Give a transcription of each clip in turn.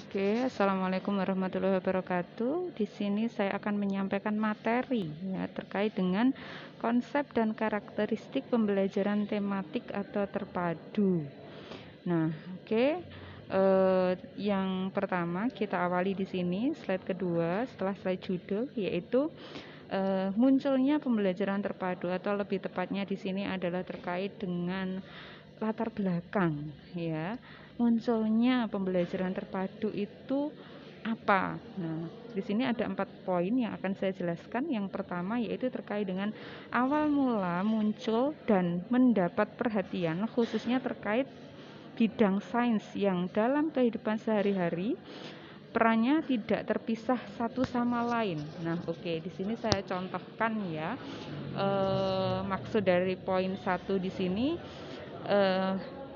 Oke, assalamualaikum warahmatullahi wabarakatuh. Di sini saya akan menyampaikan materi ya terkait dengan konsep dan karakteristik pembelajaran tematik atau terpadu. Nah, oke. Yang pertama kita awali di sini slide kedua setelah slide judul, yaitu munculnya pembelajaran terpadu atau lebih tepatnya di sini adalah terkait dengan latar belakang ya, munculnya pembelajaran terpadu itu apa. Nah, di sini ada 4 poin yang akan saya jelaskan. Yang pertama yaitu terkait dengan awal mula muncul dan mendapat perhatian khususnya terkait bidang sains yang dalam kehidupan sehari-hari perannya tidak terpisah satu sama lain. Nah, oke, di sini saya contohkan ya. Maksud dari poin 1 di sini,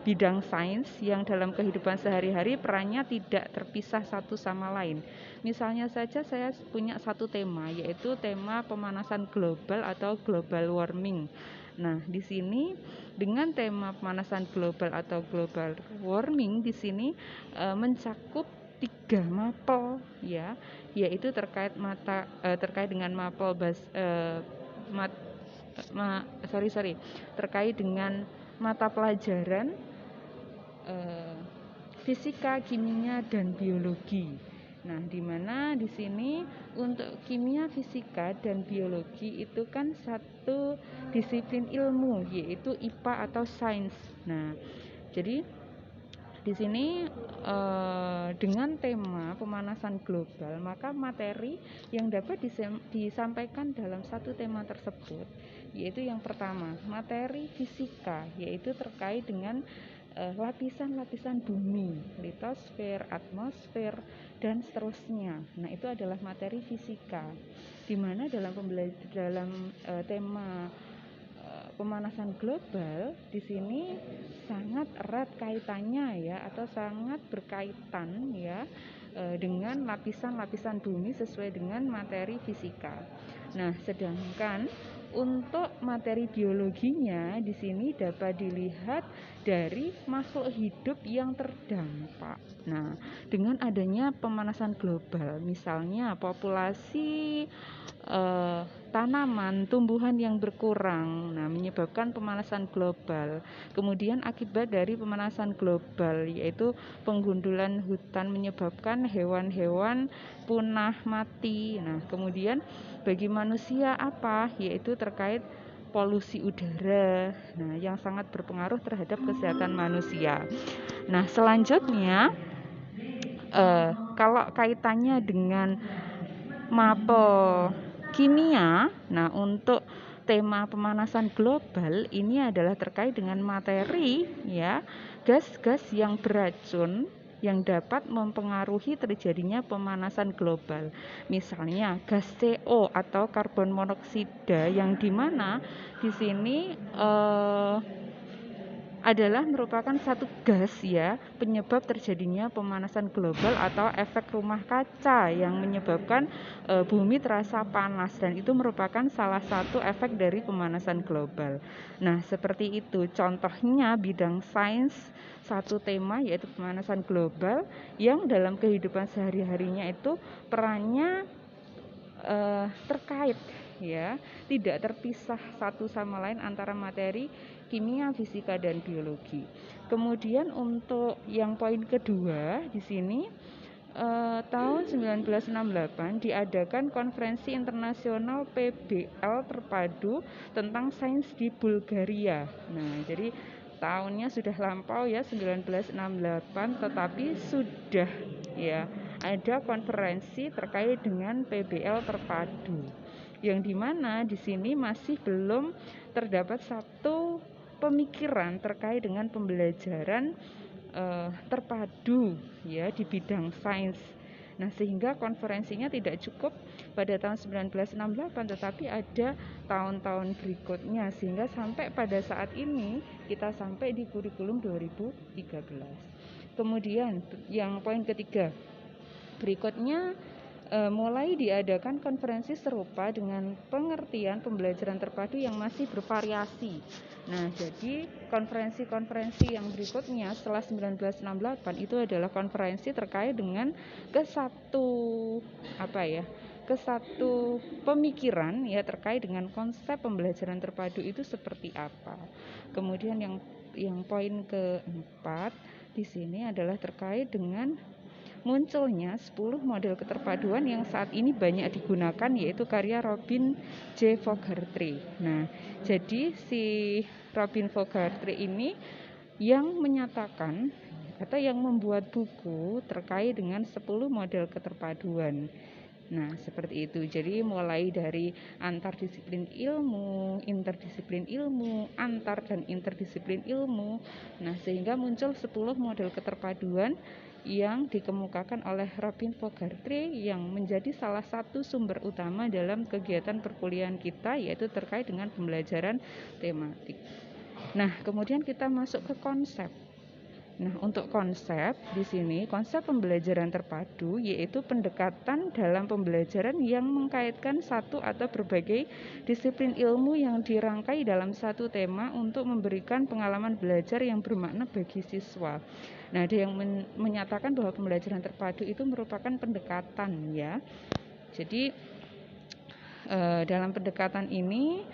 bidang sains yang dalam kehidupan sehari-hari perannya tidak terpisah satu sama lain. Misalnya saja saya punya satu tema, yaitu tema pemanasan global atau global warming. Nah, di sini dengan tema pemanasan global atau global warming di sini mencakup 3 mapel ya, yaitu terkait dengan mapel terkait dengan mata pelajaran fisika, kimia, dan biologi. Nah, di mana di sini untuk kimia, fisika, dan biologi itu kan satu disiplin ilmu, yaitu IPA atau sains. Nah, jadi di sini dengan tema pemanasan global, maka materi yang dapat disampaikan dalam satu tema tersebut yaitu yang pertama, materi fisika, yaitu terkait dengan lapisan-lapisan bumi, litosfer, atmosfer, dan seterusnya. Nah, itu adalah materi fisika, di mana dalam tema pemanasan global di sini sangat erat kaitannya ya, atau sangat berkaitan ya dengan lapisan-lapisan bumi sesuai dengan materi fisika. Nah, sedangkan untuk materi biologinya di sini dapat dilihat dari makhluk hidup yang terdampak. Nah, dengan adanya pemanasan global, misalnya populasi tanaman, tumbuhan yang berkurang, nah menyebabkan pemanasan global. Kemudian akibat dari pemanasan global yaitu penggundulan hutan menyebabkan hewan-hewan punah mati. Nah, kemudian bagi manusia apa? Yaitu terkait polusi udara. Nah, yang sangat berpengaruh terhadap kesehatan manusia. Nah, selanjutnya kalau kaitannya dengan mapel kimia, nah untuk tema pemanasan global ini adalah terkait dengan materi ya, gas-gas yang beracun yang dapat mempengaruhi terjadinya pemanasan global. Misalnya gas CO atau karbon monoksida, yang dimana di sini adalah merupakan satu gas ya penyebab terjadinya pemanasan global atau efek rumah kaca yang menyebabkan bumi terasa panas, dan itu merupakan salah satu efek dari pemanasan global. Nah, seperti itu contohnya bidang sains satu tema yaitu pemanasan global yang dalam kehidupan sehari-harinya itu perannya terkait ya, tidak terpisah satu sama lain antara materi kimia, fisika, dan biologi. Kemudian untuk yang poin kedua di sini tahun 1968 diadakan konferensi internasional PBL terpadu tentang sains di Bulgaria. Nah, jadi tahunnya sudah lampau ya 1968, tetapi sudah ya ada konferensi terkait dengan PBL terpadu, yang dimana di sini masih belum terdapat satu pemikiran terkait dengan pembelajaran terpadu ya di bidang sains. Nah, sehingga konferensinya tidak cukup pada tahun 1968, tetapi ada tahun-tahun berikutnya, sehingga sampai pada saat ini kita sampai di kurikulum 2013. Kemudian yang poin ketiga berikutnya mulai diadakan konferensi serupa dengan pengertian pembelajaran terpadu yang masih bervariasi. Nah, jadi konferensi-konferensi yang berikutnya setelah 1968 itu adalah konferensi terkait dengan ke satu pemikiran ya terkait dengan konsep pembelajaran terpadu itu seperti apa. Kemudian yang poin keempat di sini adalah terkait dengan munculnya 10 model keterpaduan yang saat ini banyak digunakan, yaitu karya Robin J. Fogarty. Nah, jadi si Robin Fogarty ini yang menyatakan atau yang membuat buku terkait dengan 10 model keterpaduan. Nah, seperti itu. Jadi mulai dari antardisiplin ilmu, interdisiplin ilmu, antar dan interdisiplin ilmu. Nah, sehingga muncul 10 model keterpaduan yang dikemukakan oleh Robin Fogarty yang menjadi salah satu sumber utama dalam kegiatan perkuliahan kita, yaitu terkait dengan pembelajaran tematik. Nah, kemudian kita masuk ke konsep. Nah, untuk konsep di sini, konsep pembelajaran terpadu yaitu pendekatan dalam pembelajaran yang mengkaitkan satu atau berbagai disiplin ilmu yang dirangkai dalam satu tema untuk memberikan pengalaman belajar yang bermakna bagi siswa. Nah, ada yang menyatakan bahwa pembelajaran terpadu itu merupakan pendekatan ya. Jadi dalam pendekatan ini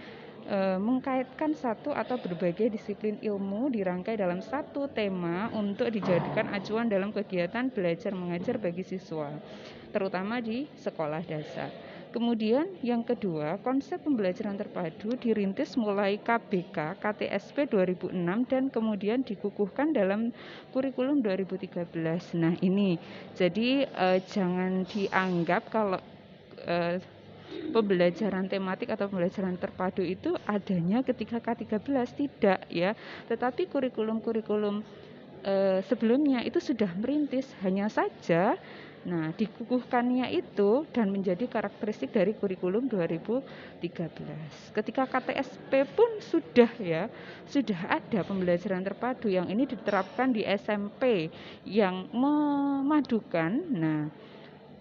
mengkaitkan satu atau berbagai disiplin ilmu dirangkai dalam satu tema untuk dijadikan acuan dalam kegiatan belajar mengajar bagi siswa, terutama di sekolah dasar. Kemudian yang kedua, konsep pembelajaran terpadu dirintis mulai KBK KTSP 2006 dan kemudian dikukuhkan dalam kurikulum 2013. Nah, ini jadi jangan dianggap kalau pembelajaran tematik atau pembelajaran terpadu itu adanya ketika K13, tidak ya, tetapi kurikulum-kurikulum sebelumnya itu sudah merintis, hanya saja dikukuhkannya itu dan menjadi karakteristik dari kurikulum 2013. Ketika KTSP pun sudah ada pembelajaran terpadu yang ini diterapkan di SMP yang memadukan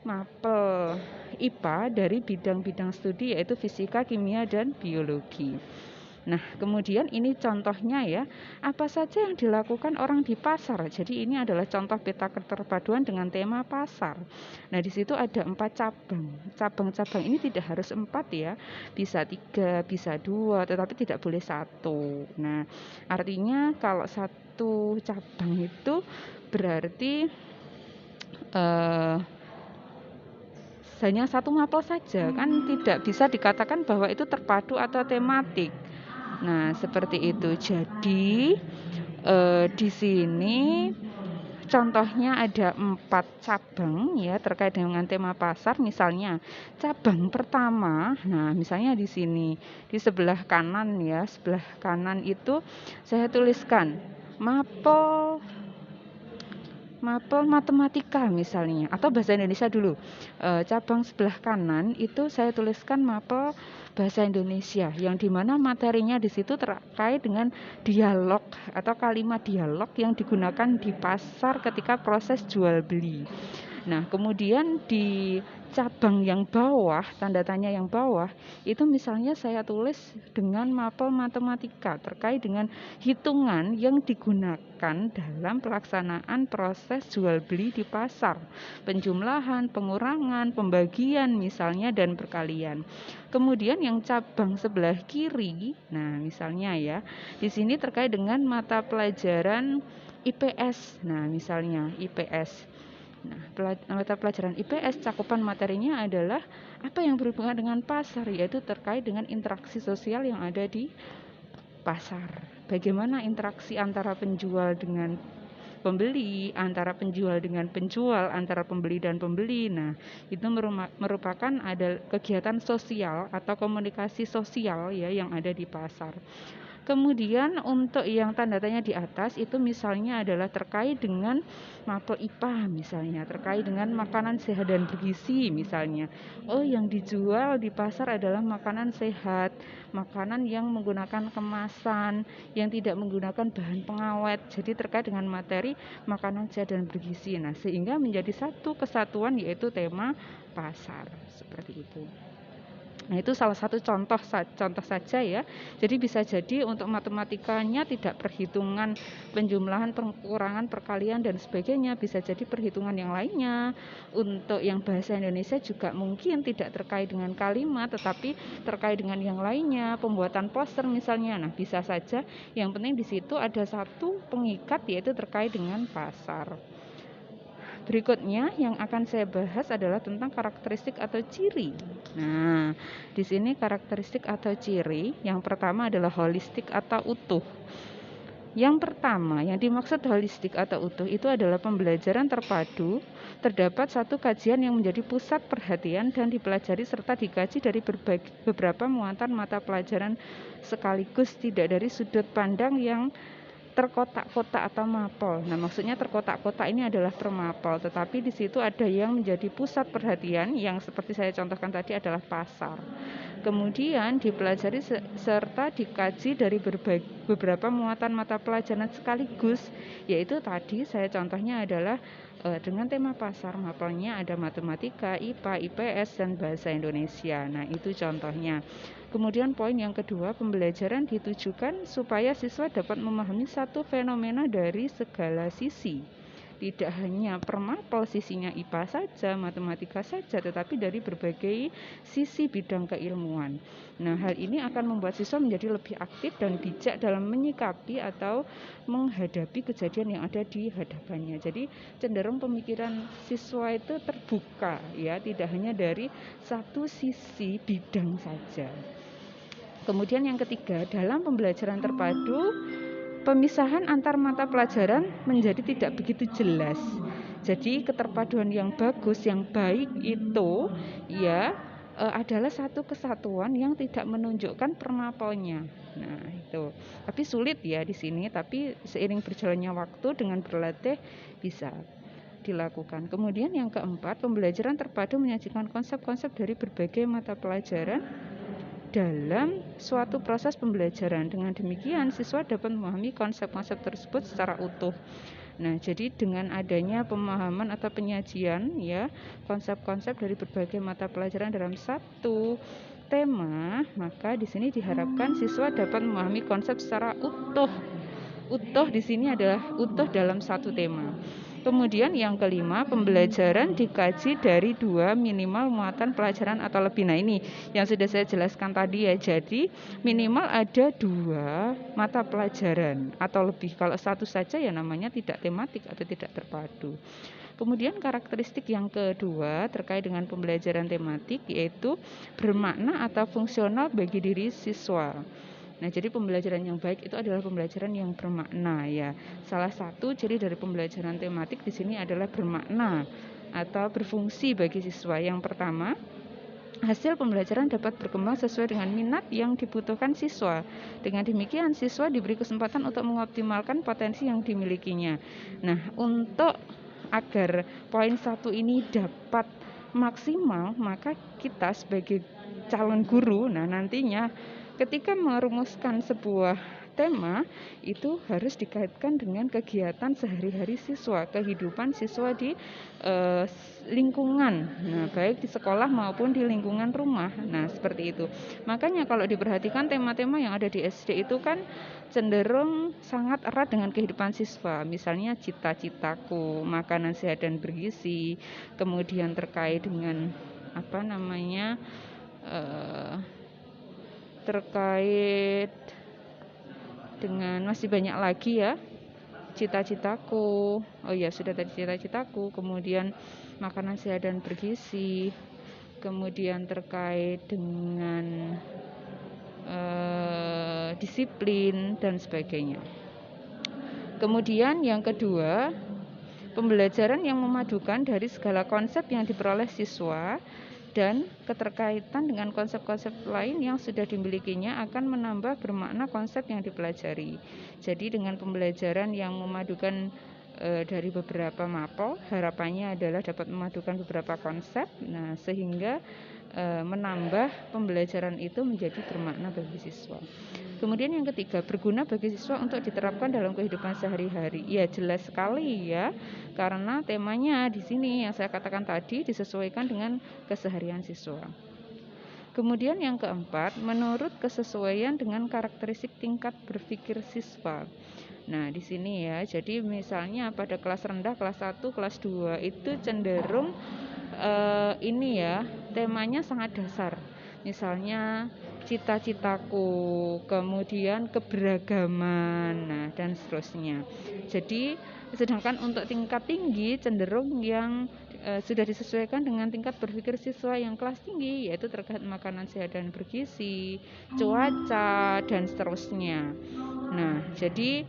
mapel IPA dari bidang-bidang studi yaitu fisika, kimia, dan biologi. Nah, kemudian ini contohnya ya, apa saja yang dilakukan orang di pasar. Jadi ini adalah contoh peta keterpaduan dengan tema pasar. Nah, di situ ada 4 cabang. Cabang-cabang ini tidak harus 4 ya, bisa 3, bisa 2, tetapi tidak boleh 1. Nah, artinya kalau satu cabang itu berarti hanya satu mapel saja, kan tidak bisa dikatakan bahwa itu terpadu atau tematik. Nah, seperti itu. Jadi di sini contohnya ada 4 cabang ya terkait dengan tema pasar. Misalnya cabang pertama, misalnya di sini di sebelah kanan ya, sebelah kanan itu saya tuliskan mapel matematika misalnya, atau bahasa Indonesia dulu. Cabang sebelah kanan itu saya tuliskan mapel bahasa Indonesia, yang dimana materinya di situ terkait dengan dialog atau kalimat dialog yang digunakan di pasar ketika proses jual beli. Nah, kemudian di cabang yang bawah, tanda tanya yang bawah, itu misalnya saya tulis dengan mapel matematika terkait dengan hitungan yang digunakan dalam pelaksanaan proses jual beli di pasar. Penjumlahan, pengurangan, pembagian misalnya, dan perkalian. Kemudian yang cabang sebelah kiri, misalnya ya, di sini terkait dengan mata pelajaran IPS. Nah, misalnya IPS. Mata pelajaran IPS cakupan materinya adalah apa yang berhubungan dengan pasar, yaitu terkait dengan interaksi sosial yang ada di pasar. Bagaimana interaksi antara penjual dengan pembeli, antara penjual dengan penjual, antara pembeli dan pembeli. Nah, itu merupakan ada kegiatan sosial atau komunikasi sosial ya yang ada di pasar. Kemudian untuk yang tanda tanya di atas itu misalnya adalah terkait dengan mapel IPA misalnya, terkait dengan makanan sehat dan bergizi misalnya. Oh, yang dijual di pasar adalah makanan sehat, makanan yang menggunakan kemasan, yang tidak menggunakan bahan pengawet. Jadi terkait dengan materi makanan sehat dan bergizi. Nah, sehingga menjadi satu kesatuan yaitu tema pasar. Seperti itu. Nah, itu salah satu contoh saja ya. Jadi bisa jadi untuk matematikanya tidak perhitungan penjumlahan, pengurangan, perkalian dan sebagainya, bisa jadi perhitungan yang lainnya. Untuk yang bahasa Indonesia juga mungkin tidak terkait dengan kalimat tetapi terkait dengan yang lainnya, pembuatan poster misalnya. Nah, bisa saja yang penting di situ ada satu pengikat yaitu terkait dengan pasar. Berikutnya yang akan saya bahas adalah tentang karakteristik atau ciri. Nah, di sini karakteristik atau ciri yang pertama adalah holistik atau utuh. Yang pertama, yang dimaksud holistik atau utuh itu adalah pembelajaran terpadu. Terdapat satu kajian yang menjadi pusat perhatian dan dipelajari serta dikaji dari beberapa muatan mata pelajaran sekaligus, tidak dari sudut pandang yang terkotak-kotak atau mapel. Nah, maksudnya terkotak-kotak ini adalah per mapel, tetapi di situ ada yang menjadi pusat perhatian yang seperti saya contohkan tadi adalah pasar. Kemudian dipelajari serta dikaji dari beberapa muatan mata pelajaran sekaligus, yaitu tadi saya contohnya adalah dengan tema pasar, mapelnya ada matematika, IPA, IPS, dan bahasa Indonesia. Nah, itu contohnya. Kemudian poin yang kedua, pembelajaran ditujukan supaya siswa dapat memahami satu fenomena dari segala sisi. Tidak hanya per mapel sisinya IPA saja, matematika saja, tetapi dari berbagai sisi bidang keilmuan. Nah, hal ini akan membuat siswa menjadi lebih aktif dan bijak dalam menyikapi atau menghadapi kejadian yang ada di hadapannya. Jadi cenderung pemikiran siswa itu terbuka ya, tidak hanya dari satu sisi bidang saja. Kemudian yang ketiga, dalam pembelajaran terpadu, pemisahan antar mata pelajaran menjadi tidak begitu jelas. Jadi keterpaduan yang bagus, yang baik itu ya adalah satu kesatuan yang tidak menunjukkan permapelnya. Nah, itu. Tapi sulit ya di sini, tapi seiring berjalannya waktu dengan berlatih bisa dilakukan. Kemudian yang keempat, pembelajaran terpadu menyajikan konsep-konsep dari berbagai mata pelajaran dalam suatu proses pembelajaran. Dengan demikian siswa dapat memahami konsep-konsep tersebut secara utuh. Nah, jadi dengan adanya pemahaman atau penyajian ya konsep-konsep dari berbagai mata pelajaran dalam satu tema, maka di sini diharapkan siswa dapat memahami konsep secara utuh. Utuh di sini adalah utuh dalam satu tema. Kemudian yang kelima, pembelajaran dikaji dari 2 minimal muatan pelajaran atau lebih. Nah, ini yang sudah saya jelaskan tadi ya. Jadi minimal ada 2 mata pelajaran atau lebih. Kalau satu saja ya namanya tidak tematik atau tidak terpadu. Kemudian karakteristik yang kedua terkait dengan pembelajaran tematik yaitu bermakna atau fungsional bagi diri siswa. Nah, jadi pembelajaran yang baik itu adalah pembelajaran yang bermakna ya. Salah satu ciri dari pembelajaran tematik di sini adalah bermakna atau berfungsi bagi siswa. Yang pertama, hasil pembelajaran dapat berkembang sesuai dengan minat yang dibutuhkan siswa. Dengan demikian, siswa diberi kesempatan untuk mengoptimalkan potensi yang dimilikinya. Nah, untuk agar poin 1 ini dapat maksimal, maka kita sebagai calon guru, nah nantinya ketika merumuskan sebuah tema itu harus dikaitkan dengan kegiatan sehari-hari siswa, kehidupan siswa di lingkungan. Nah, baik di sekolah maupun di lingkungan rumah. Nah, seperti itu. Makanya kalau diperhatikan tema-tema yang ada di SD itu kan cenderung sangat erat dengan kehidupan siswa. Misalnya cita-citaku, makanan sehat dan bergizi, kemudian terkait dengan terkait dengan masih banyak lagi ya, cita-citaku, oh ya sudah tadi cita-citaku, kemudian makanan sehat dan bergizi, kemudian terkait dengan disiplin dan sebagainya. Kemudian yang kedua, pembelajaran yang memadukan dari segala konsep yang diperoleh siswa dan keterkaitan dengan konsep-konsep lain yang sudah dimilikinya akan menambah bermakna konsep yang dipelajari. Jadi dengan pembelajaran yang memadukan dari beberapa mapel, harapannya adalah dapat memadukan beberapa konsep, nah sehingga menambah pembelajaran itu menjadi bermakna bagi siswa. Kemudian yang ketiga, berguna bagi siswa untuk diterapkan dalam kehidupan sehari-hari. Ya jelas sekali ya, karena temanya di sini yang saya katakan tadi disesuaikan dengan keseharian siswa. Kemudian yang keempat, menurut kesesuaian dengan karakteristik tingkat berpikir siswa. Nah, di sini ya, jadi misalnya pada kelas rendah, kelas 1, kelas 2 itu cenderung ini ya, temanya sangat dasar. Misalnya cita-citaku, kemudian keberagaman, nah dan seterusnya. Jadi sedangkan untuk tingkat tinggi cenderung yang sudah disesuaikan dengan tingkat berpikir siswa yang kelas tinggi, yaitu terkait makanan sehat dan bergizi, cuaca dan seterusnya. Nah, jadi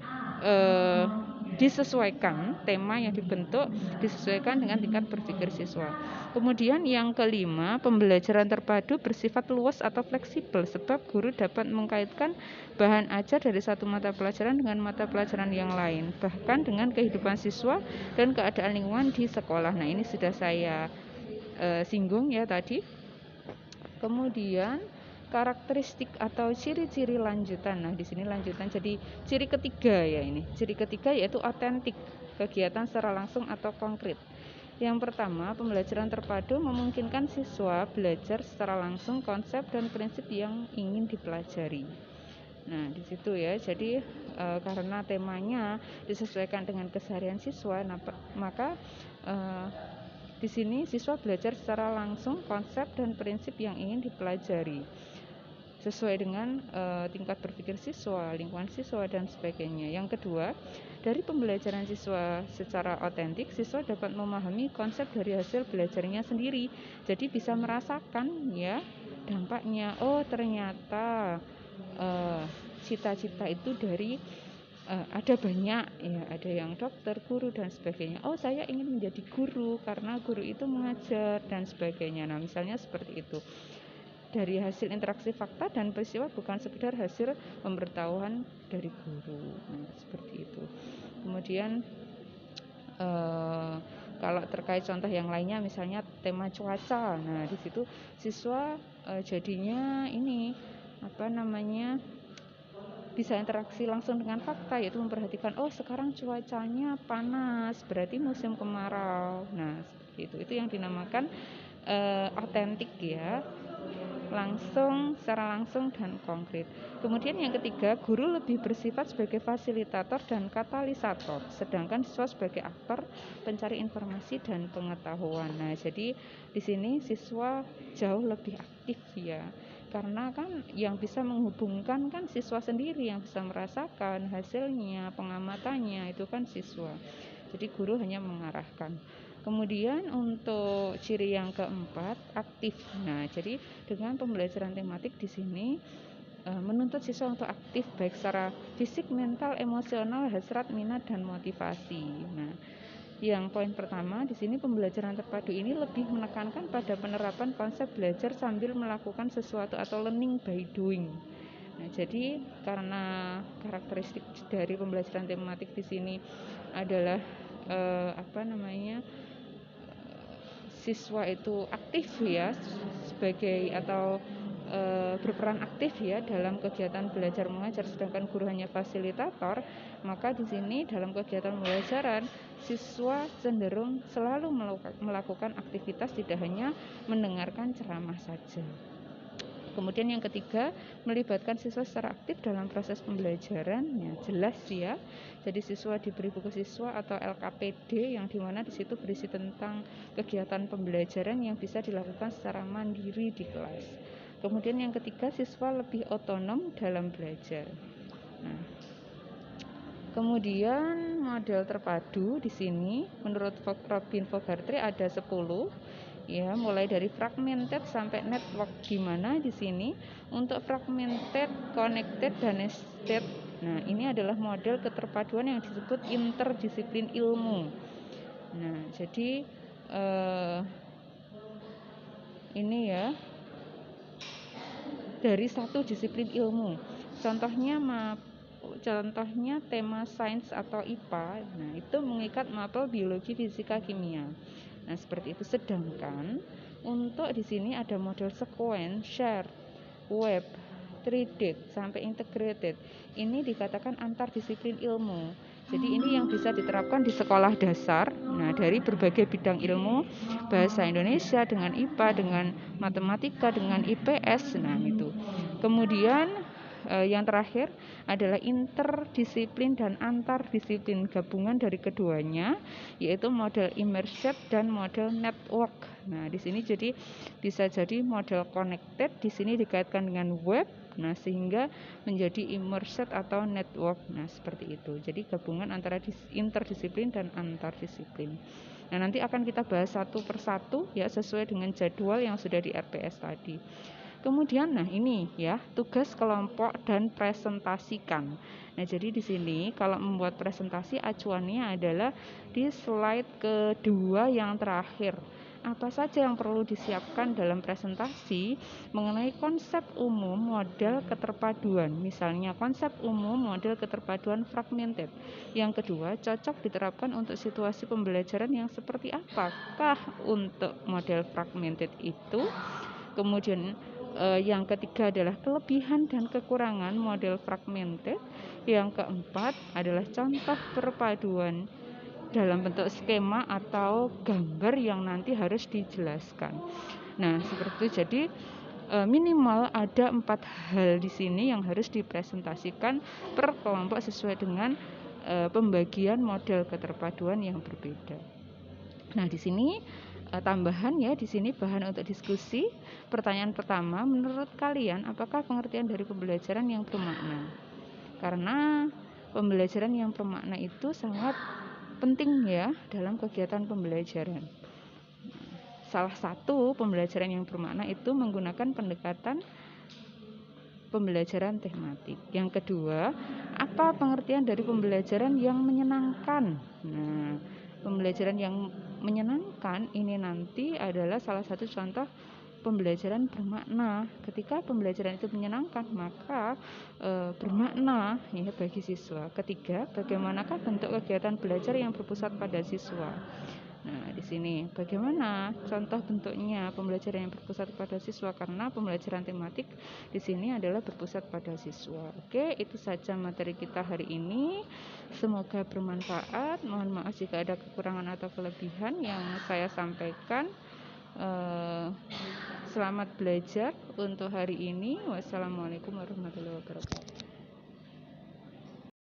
disesuaikan tema yang dibentuk disesuaikan dengan tingkat berpikir siswa. Kemudian yang kelima, pembelajaran terpadu bersifat luas atau fleksibel sebab guru dapat mengkaitkan bahan ajar dari satu mata pelajaran dengan mata pelajaran yang lain, bahkan dengan kehidupan siswa dan keadaan lingkungan di sekolah. Nah, ini sudah saya singgung ya tadi. Kemudian karakteristik atau ciri-ciri lanjutan. Nah, di sini lanjutan jadi ciri ketiga ya ini. Ciri ketiga yaitu otentik, kegiatan secara langsung atau konkret. Yang pertama, pembelajaran terpadu memungkinkan siswa belajar secara langsung konsep dan prinsip yang ingin dipelajari. Nah, di situ ya. Jadi karena temanya disesuaikan dengan keseharian siswa, maka di sini siswa belajar secara langsung konsep dan prinsip yang ingin dipelajari sesuai dengan tingkat berpikir siswa, lingkungan siswa dan sebagainya. Yang kedua, dari pembelajaran siswa secara otentik, siswa dapat memahami konsep dari hasil belajarnya sendiri. Jadi bisa merasakan ya dampaknya. Oh, ternyata cita-cita itu dari ada banyak ya, ada yang dokter, guru dan sebagainya. Oh, saya ingin menjadi guru karena guru itu mengajar dan sebagainya. Nah, misalnya seperti itu. Dari hasil interaksi fakta dan peristiwa, bukan sekedar hasil pemberitahuan dari guru. Nah, seperti itu. Kemudian kalau terkait contoh yang lainnya, misalnya tema cuaca. Nah, di situ siswa jadinya ini bisa interaksi langsung dengan fakta, yaitu memperhatikan, oh sekarang cuacanya panas, berarti musim kemarau. Nah, itu yang dinamakan otentik ya, secara langsung dan konkret. Kemudian yang ketiga, guru lebih bersifat sebagai fasilitator dan katalisator, sedangkan siswa sebagai aktor pencari informasi dan pengetahuan. Nah, jadi di sini siswa jauh lebih aktif ya, karena kan yang bisa menghubungkan kan siswa sendiri, yang bisa merasakan hasilnya, pengamatannya itu kan siswa. Jadi guru hanya mengarahkan. Kemudian untuk ciri yang keempat, aktif. Nah, jadi dengan pembelajaran tematik di sini menuntut siswa untuk aktif baik secara fisik, mental, emosional, hasrat, minat dan motivasi. Nah, yang poin pertama di sini pembelajaran terpadu ini lebih menekankan pada penerapan konsep belajar sambil melakukan sesuatu atau learning by doing. Nah, jadi karena karakteristik dari pembelajaran tematik di sini adalah siswa itu aktif ya sebagai atau berperan aktif ya dalam kegiatan belajar mengajar, sedangkan guru hanya fasilitator, maka di sini dalam kegiatan pembelajaran siswa cenderung selalu melakukan aktivitas, tidak hanya mendengarkan ceramah saja. Kemudian yang ketiga, melibatkan siswa secara aktif dalam proses pembelajaran. Ya, jelas ya. Jadi siswa diberi buku siswa atau LKPD yang dimana di situ berisi tentang kegiatan pembelajaran yang bisa dilakukan secara mandiri di kelas. Kemudian yang ketiga, siswa lebih otonom dalam belajar. Nah, kemudian model terpadu di sini menurut Robin Fogarty ada 10 ya, mulai dari fragmented sampai network, di mana di sini untuk fragmented, connected dan nested. Nah, ini adalah model keterpaduan yang disebut interdisiplin ilmu. Nah, jadi ini ya, dari satu disiplin ilmu. Contohnya tema sains atau IPA. Nah, itu mengikat mapel biologi, fisika, kimia. Nah, seperti itu. Sedangkan untuk di sini ada model sequence, share, web, threaded sampai integrated. Ini dikatakan antar disiplin ilmu. Jadi ini yang bisa diterapkan di sekolah dasar. Nah, dari berbagai bidang ilmu, bahasa Indonesia dengan IPA, dengan matematika, dengan IPS. Nah, itu. Kemudian yang terakhir adalah interdisiplin dan antardisiplin, gabungan dari keduanya, yaitu model immersive dan model network. Nah, di sini jadi bisa jadi model connected, di sini dikaitkan dengan web. Nah, sehingga menjadi immersive atau network. Nah, seperti itu. Jadi gabungan antara interdisiplin dan antardisiplin. Nah, nanti akan kita bahas satu persatu ya, sesuai dengan jadwal yang sudah di RPS tadi. Kemudian, nah ini ya, tugas kelompok dan presentasikan. Nah, jadi di sini kalau membuat presentasi acuannya adalah di slide kedua yang terakhir. Apa saja yang perlu disiapkan dalam presentasi mengenai konsep umum model keterpaduan. Misalnya konsep umum model keterpaduan fragmented. Yang kedua, cocok diterapkan untuk situasi pembelajaran yang seperti apakah untuk model fragmented itu. Kemudian yang ketiga adalah kelebihan dan kekurangan model fragmented. Yang keempat adalah contoh perpaduan dalam bentuk skema atau gambar yang nanti harus dijelaskan. Nah, seperti itu. Jadi minimal ada 4 hal di sini yang harus dipresentasikan per kelompok sesuai dengan pembagian model keterpaduan yang berbeda. Nah, di sini tambahan ya, di sini bahan untuk diskusi. Pertanyaan pertama, menurut kalian apakah pengertian dari pembelajaran yang bermakna? Karena pembelajaran yang bermakna itu sangat penting ya dalam kegiatan pembelajaran. Salah satu pembelajaran yang bermakna itu menggunakan pendekatan pembelajaran tematik. Yang kedua, apa pengertian dari pembelajaran yang menyenangkan? Nah, pembelajaran yang menyenangkan ini nanti adalah salah satu contoh pembelajaran bermakna. Ketika pembelajaran itu menyenangkan, maka bermakna ya bagi siswa. Ketiga, bagaimanakah bentuk kegiatan belajar yang berpusat pada siswa? Nah, di sini bagaimana contoh bentuknya pembelajaran yang berpusat pada siswa, karena pembelajaran tematik di sini adalah berpusat pada siswa. Oke, itu saja materi kita hari ini. Semoga bermanfaat. Mohon maaf jika ada kekurangan atau kelebihan yang saya sampaikan. Selamat belajar untuk hari ini. Wassalamualaikum warahmatullahi wabarakatuh.